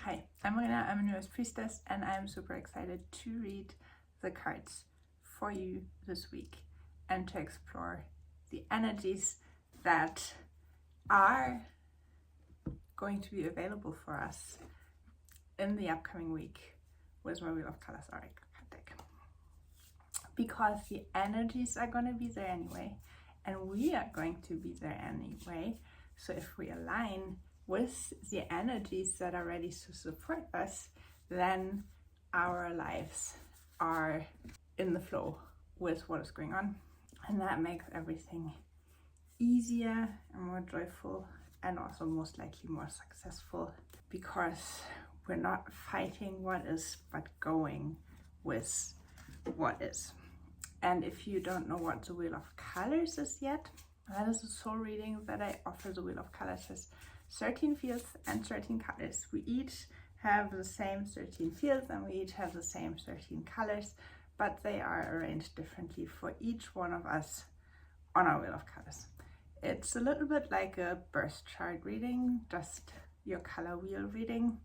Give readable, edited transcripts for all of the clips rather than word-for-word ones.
Hi, I'm Marina, I'm a newest priestess, and I'm super excited to read the cards for you this week and to explore the energies that are going to be available for us in the upcoming week with my Wheel of Colors Oracle card deck. Because the energies are going to be there anyway, and we are going to be there anyway. So if we align with the energies that are ready to support us, then our lives are in the flow with what is going on. And that makes everything easier and more joyful, and also most likely more successful, because we're not fighting what is, but going with what is. And if you don't know what the Wheel of Colors is yet, that is a soul reading that I offer. The Wheel of Colors has 13 fields and 13 colors. We each have the same 13 fields and we each have the same 13 colors, but they are arranged differently for each one of us on our Wheel of Colors. It's a little bit like a birth chart reading, just your color wheel reading,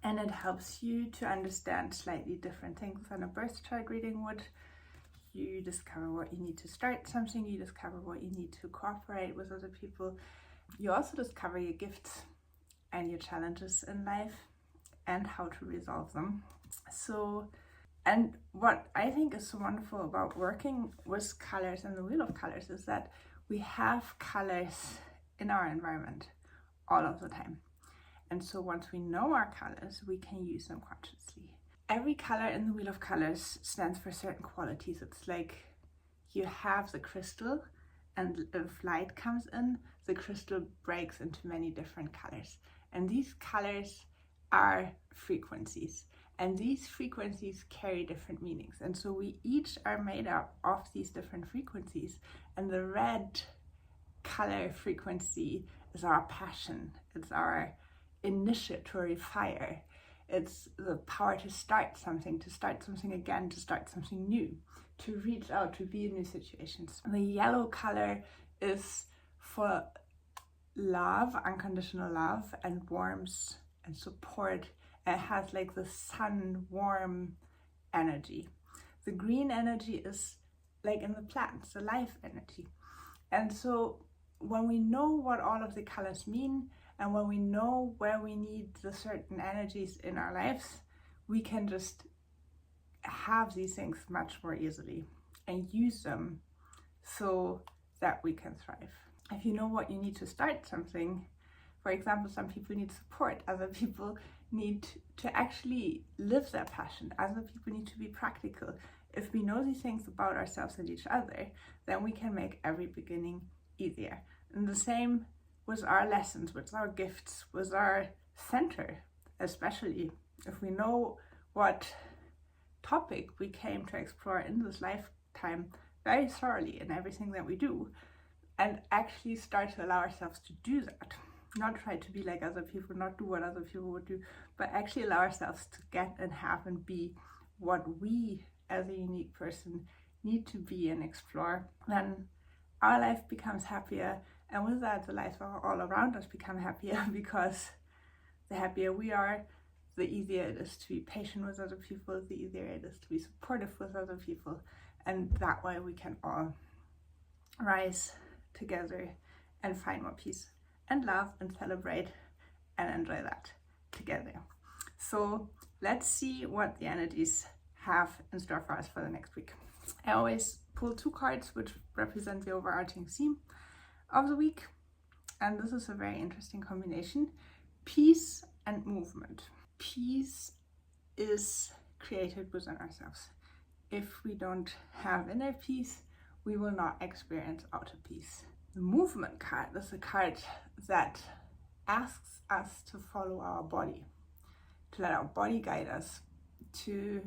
and it helps you to understand slightly different things than a birth chart reading would. You discover what you need to start something, you discover what you need to cooperate with other people. You also discover your gifts and your challenges in life and how to resolve them. And what I think is so wonderful about working with colors and the Wheel of Colors is that we have colors in our environment all of the time. And so once we know our colors, we can use them consciously. Every color in the Wheel of Colors stands for certain qualities. It's like you have the crystal, and if light comes in, the crystal breaks into many different colors. And these colors are frequencies. And these frequencies carry different meanings. And so we each are made up of these different frequencies. And the red color frequency is our passion. It's our initiatory fire. It's the power to start something again, to start something new, to reach out, to be in new situations. The yellow color is for love, unconditional love, and warmth and support. It has like the sun warm energy. The green energy is like in the plants, the life energy. And so when we know what all of the colors mean, and when we know where we need the certain energies in our lives, we can just have these things much more easily and use them so that we can thrive. If you know what you need to start something, for example, some people need support, other people need to actually live their passion, other people need to be practical. If we know these things about ourselves and each other, then we can make every beginning easier. And the same with our lessons, with our gifts, with our center, especially if we know what topic we came to explore in this lifetime very thoroughly in everything that we do, and actually start to allow ourselves to do that. Not try to be like other people, not do what other people would do, but actually allow ourselves to get and have and be what we as a unique person need to be and explore. Then our life becomes happier, and with that the lives all around us become happier, because the happier we are, the easier it is to be patient with other people, the easier it is to be supportive with other people, and that way we can all rise together and find more peace and love and celebrate and enjoy that together. So let's see what the energies have in store for us for the next week. I always pull 2 cards which represent the overarching theme of the week, and this is a very interesting combination: peace and movement. Peace is created within ourselves. If we don't have inner peace, we will not experience outer peace. The movement card is a card that asks us to follow our body, to let our body guide us, to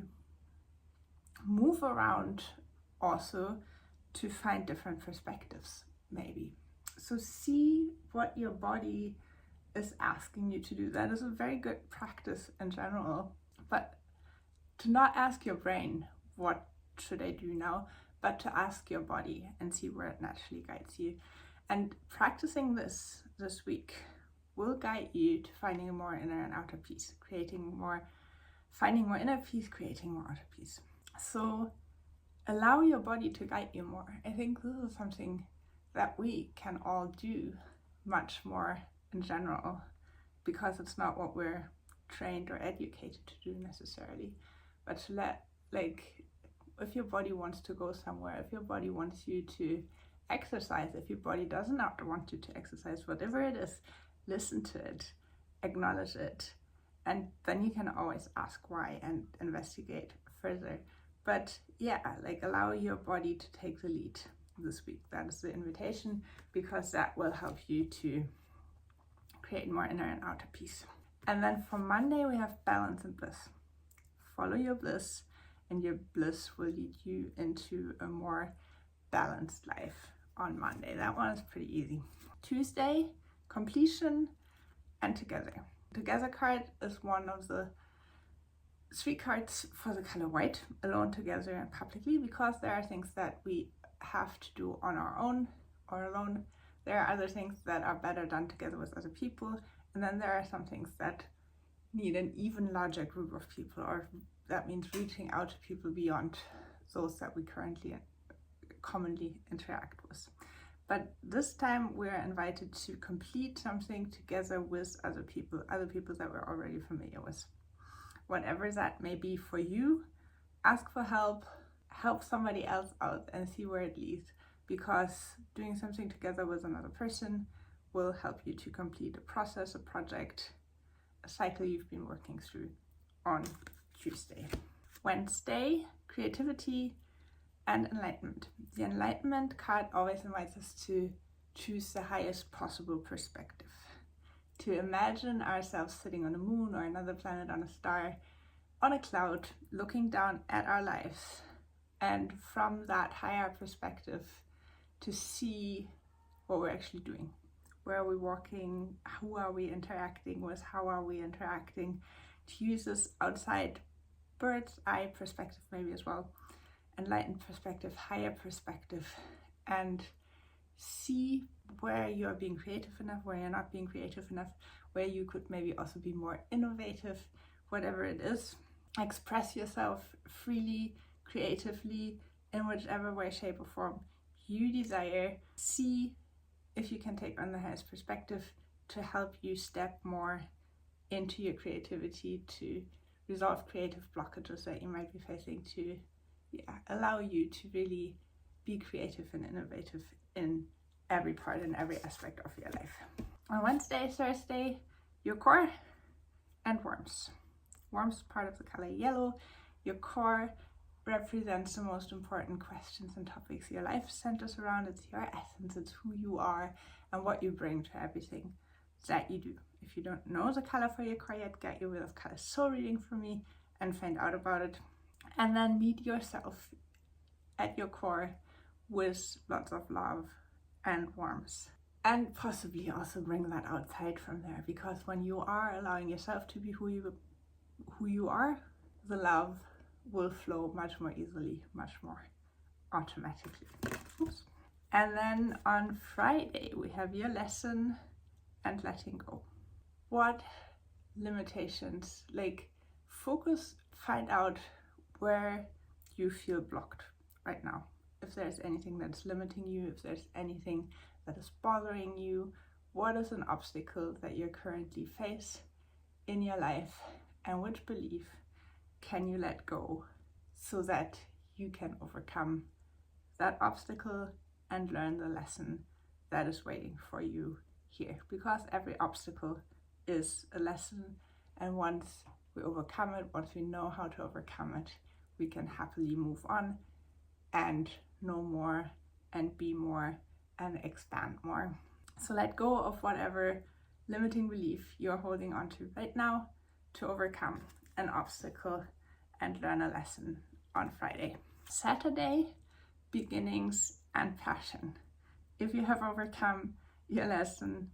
move around, also to find different perspectives, maybe. So see what your body is asking you to do. That is a very good practice in general, but to not ask your brain, what should I do now, but to ask your body and see where it naturally guides you. And practicing this week will guide you to finding a more inner and outer peace, finding more inner peace, creating more outer peace. So allow your body to guide you more. I think this is something that we can all do much more in general, because it's not what we're trained or educated to do necessarily, but to let, like, if your body wants to go somewhere, if your body wants you to exercise, if your body does not want you to exercise, whatever it is, listen to it, acknowledge it, and then you can always ask why and investigate further. But yeah, like, allow your body to take the lead this week. That is the invitation, because that will help you to create more inner and outer peace. And then for Monday, we have balance and bliss. Follow your bliss, and your bliss will lead you into a more balanced life on Monday. That one is pretty easy. Tuesday, completion and together. Together card is one of the 3 cards for the color white, alone, together, and publicly, because there are things that we have to do on our own or alone. There are other things that are better done together with other people, and then there are some things that need an even larger group of people, or that means reaching out to people beyond those that we currently commonly interact with. But this time we're invited to complete something together with other people that we're already familiar with. Whatever that may be for you, ask for help somebody else out and see where it leads, because doing something together with another person will help you to complete a process, a project, a cycle you've been working through on Tuesday. Wednesday, creativity and enlightenment. The enlightenment card always invites us to choose the highest possible perspective, to imagine ourselves sitting on a moon or another planet, on a star, on a cloud, looking down at our lives, and from that higher perspective to see what we're actually doing. Where are we walking? Who are we interacting with? How are we interacting? To use this outside bird's eye perspective maybe as well, enlightened perspective, higher perspective, and see where you're being creative enough, where you're not being creative enough, where you could maybe also be more innovative, whatever it is. Express yourself freely, creatively, in whichever way, shape, or form you desire. See if you can take on the highest perspective to help you step more into your creativity, to resolve creative blockages that you might be facing, to allow you to really be creative and innovative in every part and every aspect of your life. On Wednesday, Thursday, your core and worms. Worms is part of the color yellow. Your core represents the most important questions and topics your life centers around. It's your essence, it's who you are and what you bring to everything that you do. If you don't know the color for your core yet, get your Wheel of Color soul reading from me and find out about it. And then meet yourself at your core with lots of love and warmth. And possibly also bring that outside from there, because when you are allowing yourself to be who you are, the love will flow much more easily, much more automatically. Oops. And then on Friday, we have your lesson and letting go. What limitations, like, focus, find out where you feel blocked right now. If there's anything that's limiting you, if there's anything that is bothering you, what is an obstacle that you currently face in your life, and which belief can you let go so that you can overcome that obstacle and learn the lesson that is waiting for you here. Because every obstacle is a lesson, and once we overcome it, once we know how to overcome it, we can happily move on and know more and be more and expand more. So let go of whatever limiting belief you're holding on to right now to overcome an obstacle and learn a lesson on Friday. Saturday, beginnings and passion. If you have overcome your lesson,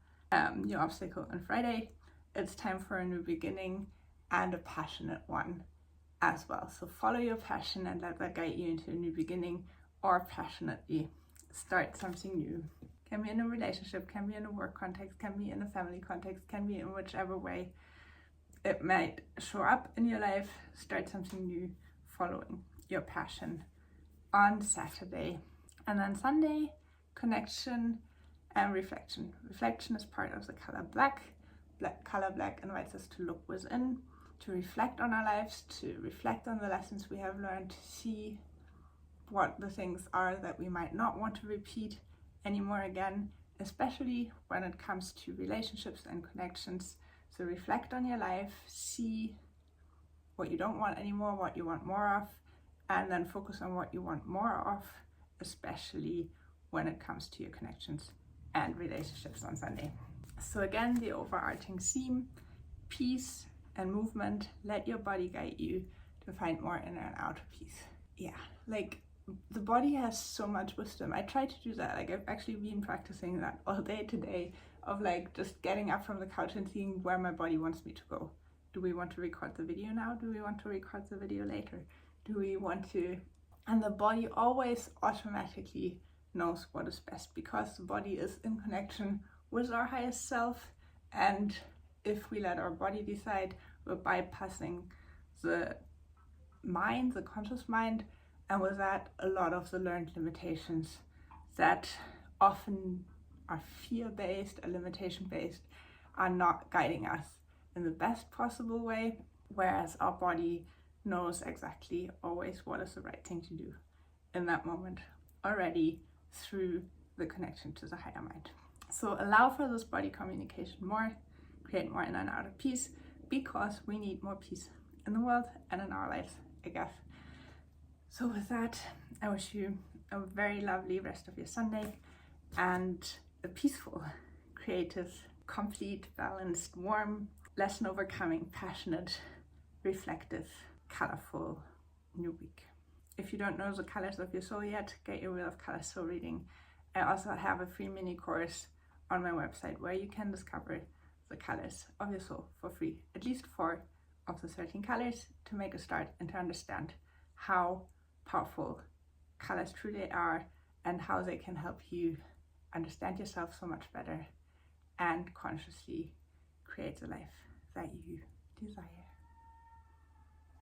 your obstacle on Friday, it's time for a new beginning and a passionate one as well. So follow your passion and let that guide you into a new beginning, or passionately start something new. Can be in a relationship, can be in a work context, can be in a family context, can be in whichever way it might show up in your life. Start something new, following your passion on Saturday. And then Sunday, connection and reflection. Reflection is part of the color black. Color black invites us to look within, to reflect on our lives, to reflect on the lessons we have learned, to see what the things are that we might not want to repeat anymore again, especially when it comes to relationships and connections. So reflect on your life, see what you don't want anymore, what you want more of, and then focus on what you want more of, especially when it comes to your connections and relationships on Sunday. So again, the overarching theme, peace and movement. Let your body guide you to find more inner and outer peace. Yeah, like the body has so much wisdom. I try to do that. Like I've actually been practicing that all day today, of like just getting up from the couch and seeing where my body wants me to go. Do we want to record the video now? Do we want to record the video later? Do we want to? And the body always automatically knows what is best, because the body is in connection with our highest self. And if we let our body decide, we're bypassing the mind, the conscious mind, and with that, a lot of the learned limitations that often are fear-based or limitation-based are not guiding us in the best possible way, whereas our body knows exactly always what is the right thing to do in that moment already through the connection to the higher mind. So allow for this body communication more, create more inner and outer peace, because we need more peace in the world and in our lives, I guess. So with that, I wish you a very lovely rest of your Sunday and a peaceful, creative, complete, balanced, warm, lesson overcoming, passionate, reflective, colorful new week. If you don't know the colors of your soul yet, get your Wheel of Colors soul reading. I also have a free mini course on my website where you can discover the colors of your soul for free, at least 4 of the 13 colors, to make a start and to understand how powerful colors truly are and how they can help you understand yourself so much better and consciously create the life that you desire.